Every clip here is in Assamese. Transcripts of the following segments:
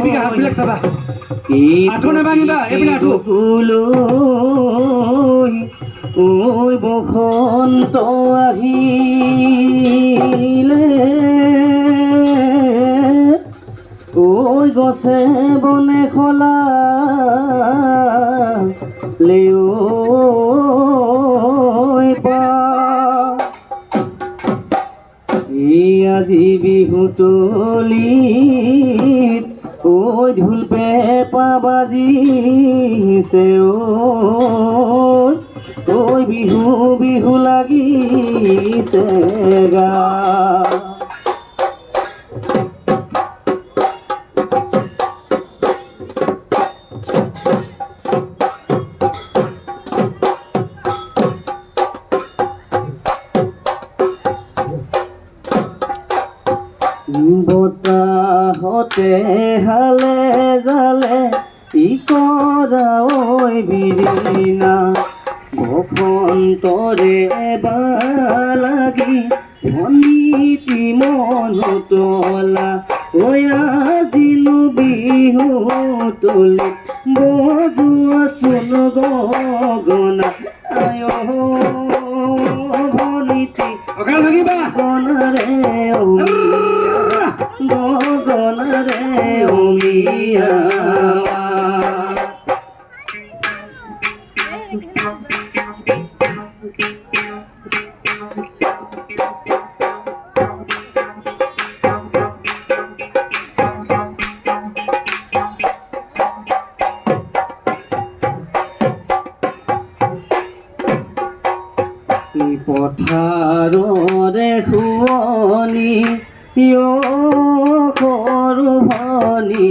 দীপিকা হাতবিলাক চাবা আঁঠু নাভাঙিবা এইপিনে আঁঠু ঐ বসন্ত আহিলে ঐ গছে বনে খলা লেও আজি বিহুতলিত ঐ ঢোল পেঁপা বাজিছে ঐ বিহু বিহু লাগিছে গা বতাহতে হালে জালে ই কৰা ঐ বিৰিণা বসন্তৰে বালাগি ভনীতি মনতলা ঐ আজিনো বিহু তলি বজোৱাচোন গগনা আয় ভনীতি গগনাৰে গগনাৰে অমিয়া পথাৰৰে শুৱনি সৰু ভনী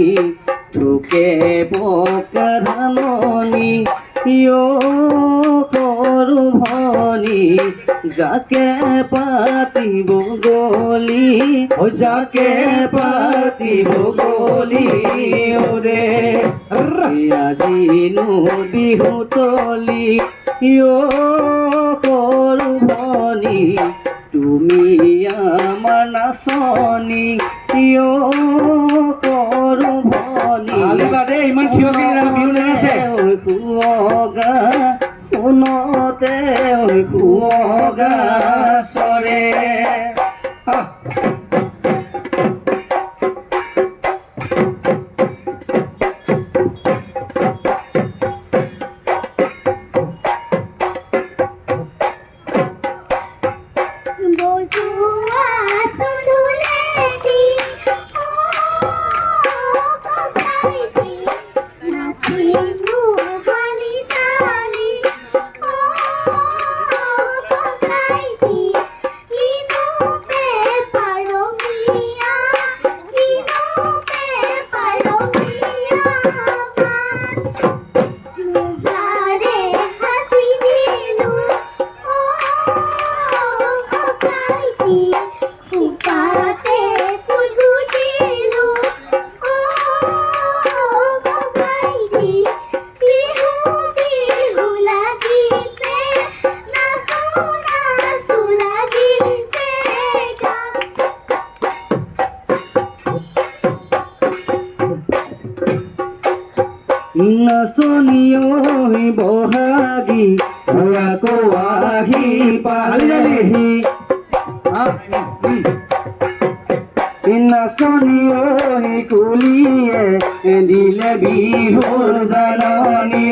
ঠুকে পকা ধাননি সৰু ভনী যাকে পাতিব গলি যাকে পাতিব গলি ওৰে আজিনো বিহুতলি সৰু ভনী তুমি আমাৰ নাচনি সৰু ভনী ইমান থিয় বিহু নাচে শুৱগা শুনতে শুৱগা চৰে নাচনীয় বহাগী আকৌ আহি পালেহি নাচনীয় কুলিয়ে দিলে বিহুৰ জাননী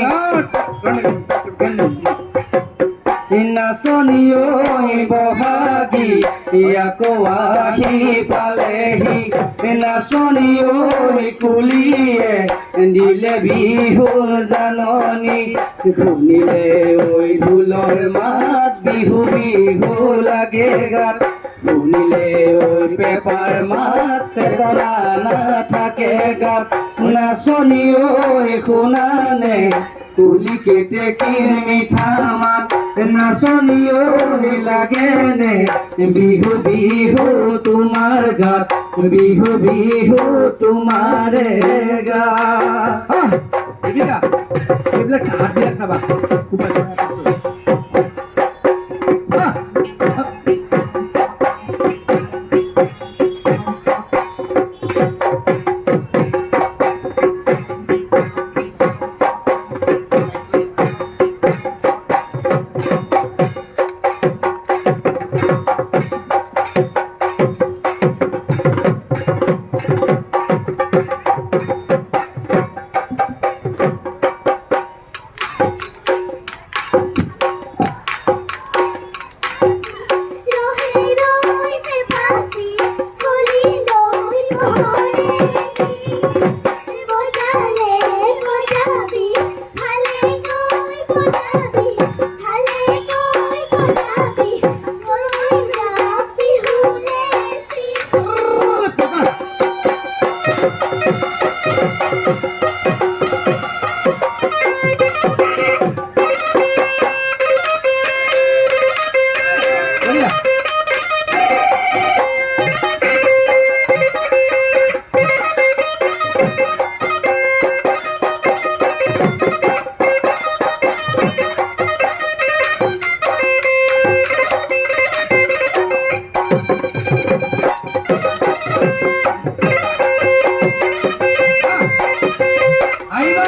নাচনীয় বহাগী আকৌ আহি পালেহি নাচনীয় কুলিয়ে দিলে বিহুৰ জাননী শুনিলে ঐ ঢোলৰ মাত বিহু বিহু লাগে গাত শুনিলে ঐ পেঁপাৰ মাত চেতনা নাথাকে গাত নাচনী ঐ শুনানে কুলি কেতেকীৰ মিঠা মাত নাচনী ঐ লাগেনে বিহু বিহু তোমাৰ গাত বিহু বিহু তোমাৰে গাত এইবিলাক হাতবিলাক চাবা আহিবা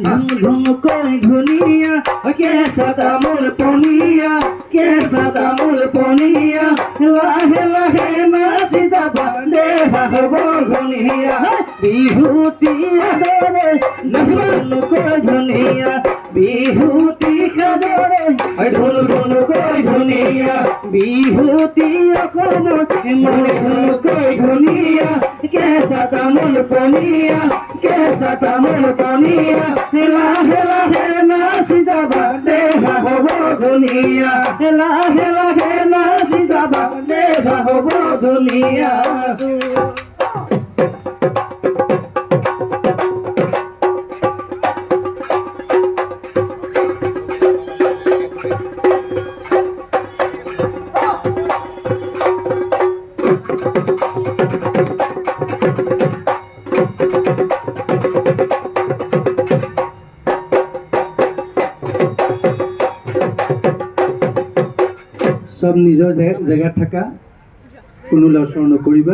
ধুম ধুম কই ধুনিয়া কেঁচা তামোল পনীয়া কেঁচা তামোল পনীয়া লাহে লাহে নাচি যাবা দেহা হ'ব ধুনীয়া বিহুতি আদৰে ধুম কই ধুনীয়া বিহুতি সাদৰে ধুম ধুম কই ধুনীয়া বিহুতি অসমত মনে ধুম কই ধুনীয়া কেঁচা তামোল পনীয়া কেঁচা তামোল পনীয়া লাহে লাহে নাচি যাবা দেহা হ'ব ধুনীয়া লাহে লাহে নাচি যাবা দেহা হ'ব ধুনীয়া সব নিজৰ জেগাত থাকা কোনো লৰচৰ নকৰিবা